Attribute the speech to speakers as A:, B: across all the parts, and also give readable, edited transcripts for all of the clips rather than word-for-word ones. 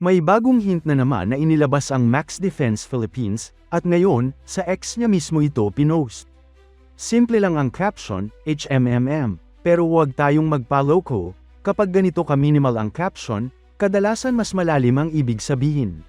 A: May bagong hint na naman na inilabas ang Max Defense Philippines, at ngayon, sa X niya mismo ito pinost. Simple lang ang caption, HMMM, pero huwag tayong magpaloko, kapag ganito ka-minimal ang caption, kadalasan mas malalim ang ibig sabihin.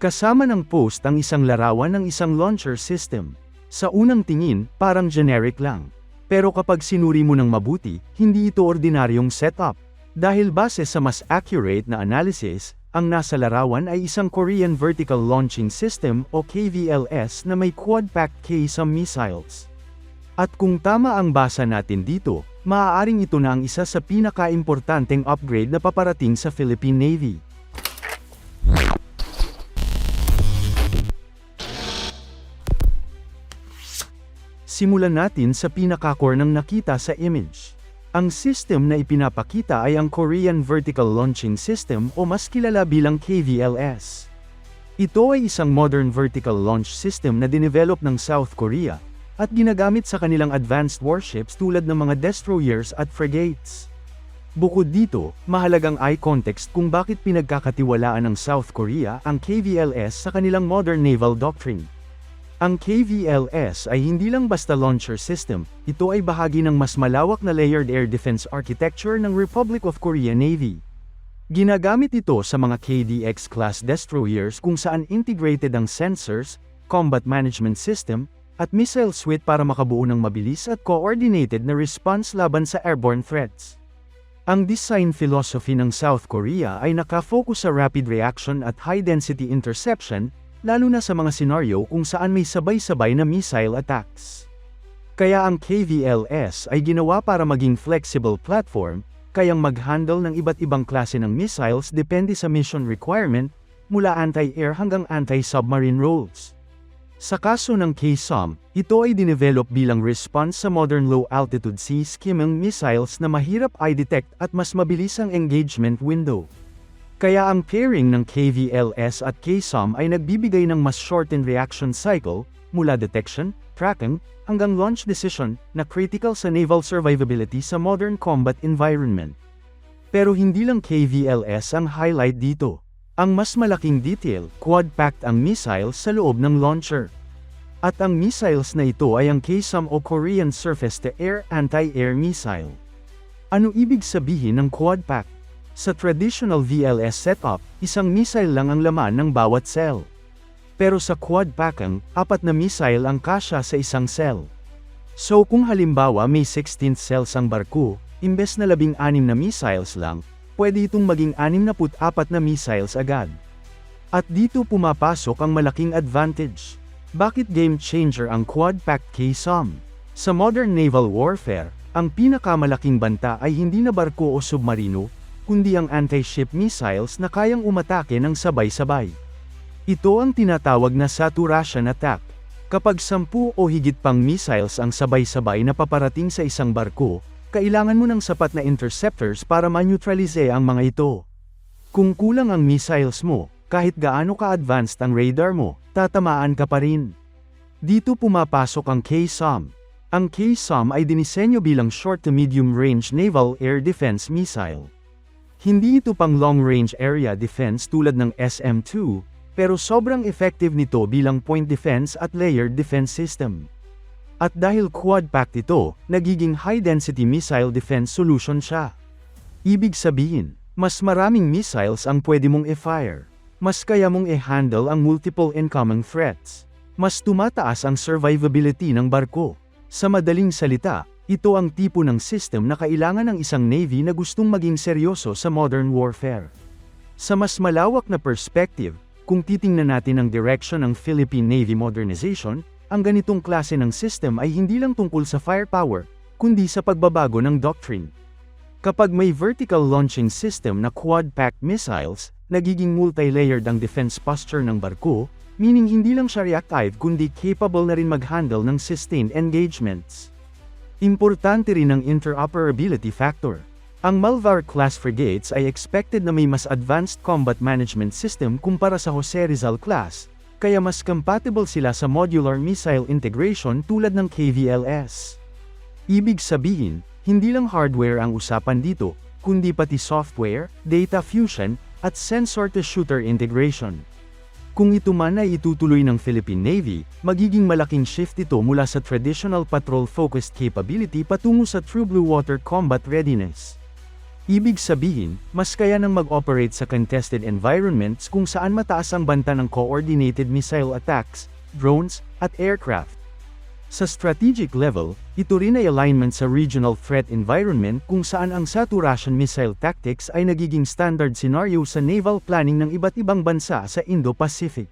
A: Kasama ng post ang isang larawan ng isang launcher system. Sa unang tingin, parang generic lang. Pero kapag sinuri mo ng mabuti, hindi ito ordinaryong setup. Dahil base sa mas accurate na analysis, ang nasa larawan ay isang Korean Vertical Launching System o KVLS na may quad-packed K-SAM missiles. At kung tama ang basa natin dito, maaaring ito na ang isa sa pinaka-importanteng upgrade na paparating sa Philippine Navy. Simulan natin sa pinaka-core ng nakita sa image. Ang system na ipinapakita ay ang Korean Vertical Launching System o mas kilala bilang KVLS. Ito ay isang modern vertical launch system na dinevelop ng South Korea, at ginagamit sa kanilang advanced warships tulad ng mga destroyers at frigates. Bukod dito, mahalagang eye context kung bakit pinagkakatiwalaan ng South Korea ang KVLS sa kanilang modern naval doctrine. Ang KVLS ay hindi lang basta launcher system, ito ay bahagi ng mas malawak na layered air defense architecture ng Republic of Korea Navy. Ginagamit ito sa mga KDX-class destroyers kung saan integrated ang sensors, combat management system, at missile suite para makabuo ng mabilis at coordinated na response laban sa airborne threats. Ang design philosophy ng South Korea ay nakafocus sa rapid reaction at high-density interception, lalo na sa mga senaryo kung saan may sabay-sabay na missile attacks. Kaya ang KVLS ay ginawa para maging flexible platform, kayang mag-handle ng iba't ibang klase ng missiles depende sa mission requirement, mula anti-air hanggang anti-submarine roles. Sa kaso ng K-SAM, ito ay dinevelop bilang response sa modern low-altitude sea skimming missiles na mahirap i-detect at mas mabilis ang engagement window. Kaya ang pairing ng KVLS at K-SAM ay nagbibigay ng mas shortened reaction cycle, mula detection, tracking, hanggang launch decision, na critical sa naval survivability sa modern combat environment. Pero hindi lang KVLS ang highlight dito. Ang mas malaking detail, quad-packed ang missiles sa loob ng launcher. At ang missiles na ito ay ang K-SAM o Korean Surface-to-Air Anti-Air Missile. Ano ibig sabihin ng quad-packed? Sa traditional VLS setup, isang missile lang ang laman ng bawat cell. Pero sa quad-packing, 4 na missile ang kasya sa isang cell. So kung halimbawa may 16 cells ang barko, imbes na 16 na missiles lang, pwede itong maging 64 na missiles agad. At dito pumapasok ang malaking advantage. Bakit game changer ang quad-packed K-SAM? Sa modern naval warfare, ang pinakamalaking banta ay hindi na barko o submarino, kundi ang anti-ship missiles na kayang umatake ng sabay-sabay. Ito ang tinatawag na saturation attack. Kapag 10 o higit pang missiles ang sabay-sabay na paparating sa isang barko, kailangan mo ng sapat na interceptors para ma-neutralize ang mga ito. Kung kulang ang missiles mo, kahit gaano ka-advanced ang radar mo, tatamaan ka pa rin. Dito pumapasok ang K-SAM. Ang K-SAM ay dinisenyo bilang short to medium range naval air defense missile. Hindi ito pang long-range area defense tulad ng SM-2, pero sobrang effective nito bilang point defense at layered defense system. At dahil quad-packed ito, nagiging high-density missile defense solution siya. Ibig sabihin, mas maraming missiles ang pwede mong i-fire. Mas kaya mong i-handle ang multiple incoming threats. Mas tumataas ang survivability ng barko. Sa madaling salita, ito ang tipo ng system na kailangan ng isang Navy na gustong maging seryoso sa modern warfare. Sa mas malawak na perspective, kung titingnan natin ang direction ng Philippine Navy modernization, ang ganitong klase ng system ay hindi lang tungkol sa firepower, kundi sa pagbabago ng doctrine. Kapag may vertical launching system na quad-packed missiles, nagiging multi-layered ang defense posture ng barko, meaning hindi lang siya reactive kundi capable na rin mag-handle ng sustained engagements. Importante rin ang interoperability factor. Ang Malvar-class frigates ay expected na may mas advanced combat management system kumpara sa Jose Rizal class, kaya mas compatible sila sa modular missile integration tulad ng KVLS. Ibig sabihin, hindi lang hardware ang usapan dito, kundi pati software, data fusion, at sensor-to-shooter integration. Kung ito man ay itutuloy ng Philippine Navy, magiging malaking shift ito mula sa traditional patrol-focused capability patungo sa true blue water combat readiness. Ibig sabihin, mas kaya nang mag-operate sa contested environments kung saan mataas ang banta ng coordinated missile attacks, drones, at aircraft. Sa strategic level, ito rin ay alignment sa regional threat environment kung saan ang saturation missile tactics ay nagiging standard scenario sa naval planning ng iba't ibang bansa sa Indo-Pacific.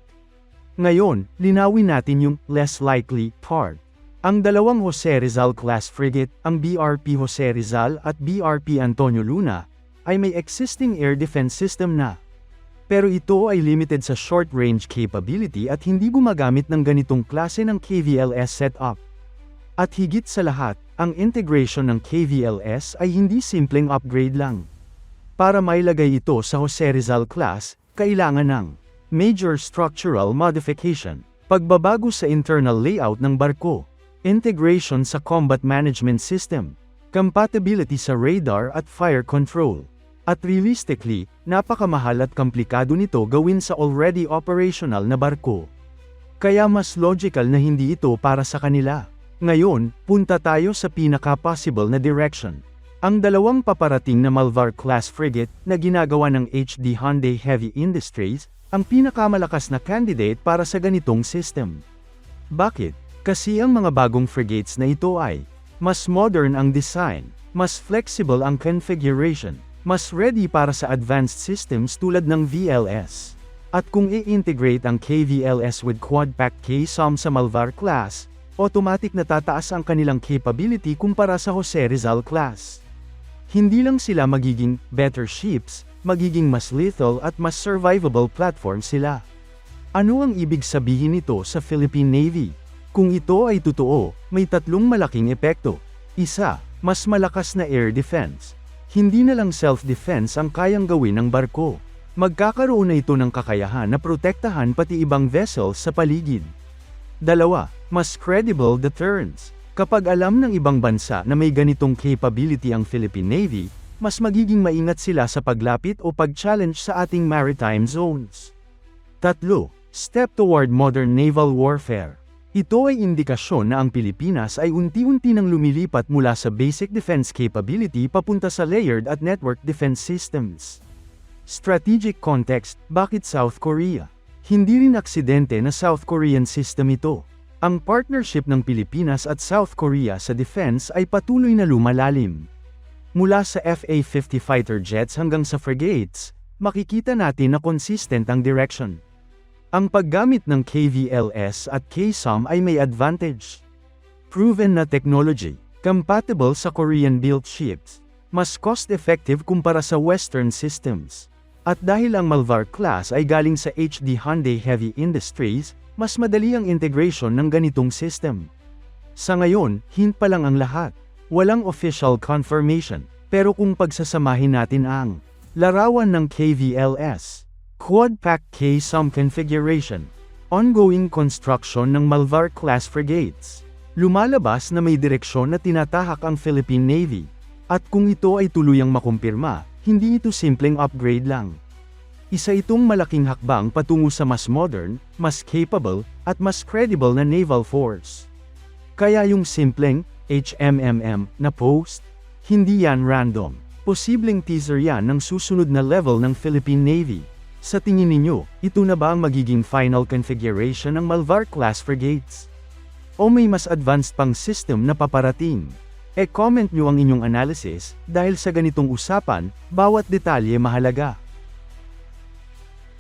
A: Ngayon, linawin natin yung less likely part. Ang dalawang Jose Rizal-class frigate, ang BRP Jose Rizal at BRP Antonio Luna, ay may existing air defense system na. Pero ito ay limited sa short-range capability at hindi gumagamit ng ganitong klase ng KVLS setup. At higit sa lahat, ang integration ng KVLS ay hindi simpleng upgrade lang. Para mailagay ito sa Jose Rizal class, kailangan ng major structural modification, pagbabago sa internal layout ng barko, integration sa combat management system, compatibility sa radar at fire control. At realistically, napakamahal at komplikado nito gawin sa already operational na barko. Kaya mas logical na hindi ito para sa kanila. Ngayon, punta tayo sa pinaka-possible na direction. Ang dalawang paparating na Malvar-class frigate na ginagawa ng HD Hyundai Heavy Industries, ang pinakamalakas na candidate para sa ganitong system. Bakit? Kasi ang mga bagong frigates na ito ay mas modern ang design, mas flexible ang configuration, mas ready para sa advanced systems tulad ng VLS. At kung i-integrate ang KVLS with Quad-Pack KSOM sa Malvar class, automatic na tataas ang kanilang capability kumpara sa Jose Rizal class. Hindi lang sila magiging better ships, magiging mas lethal at mas survivable platform sila. Ano ang ibig sabihin nito sa Philippine Navy? Kung ito ay totoo, may tatlong malaking epekto. Isa, mas malakas na air defense. Hindi na lang self-defense ang kayang gawin ng barko. Magkakaroon na ito ng kakayahan na protektahan pati ibang vessels sa paligid. Dalawa, mas credible deterrence. Kapag alam ng ibang bansa na may ganitong capability ang Philippine Navy, mas magiging maingat sila sa paglapit o pag-challenge sa ating maritime zones. Tatlo, step toward modern naval warfare. Ito ay indikasyon na ang Pilipinas ay unti-unti nang lumilipat mula sa basic defense capability papunta sa layered at network defense systems. Strategic context, bakit South Korea? Hindi rin aksidente na South Korean system ito. Ang partnership ng Pilipinas at South Korea sa defense ay patuloy na lumalalim. Mula sa FA-50 fighter jets hanggang sa frigates, makikita natin na consistent ang direction. Ang paggamit ng KVLS at KSOM ay may advantage. Proven na technology, compatible sa Korean-built ships, mas cost-effective kumpara sa Western systems. At dahil ang Malvar class ay galing sa HD Hyundai Heavy Industries, mas madali ang integration ng ganitong system. Sa ngayon, hint pa lang ang lahat. Walang official confirmation, pero kung pagsasamahin natin ang larawan ng KVLS, Quad-Pack KSOM configuration, ongoing construction ng Malvar-class frigates, lumalabas na may direksyon na tinatahak ang Philippine Navy. At kung ito ay tuluyang makumpirma, hindi ito simpleng upgrade lang. Isa itong malaking hakbang patungo sa mas modern, mas capable, at mas credible na naval force. Kaya yung simpleng HMMM na post, hindi yan random. Posibleng teaser yan ng susunod na level ng Philippine Navy. Sa tingin ninyo, ito na ba ang magiging final configuration ng Malvar-class frigates? O may mas advanced pang system na paparating? E-comment nyo ang inyong analysis, dahil sa ganitong usapan, bawat detalye mahalaga.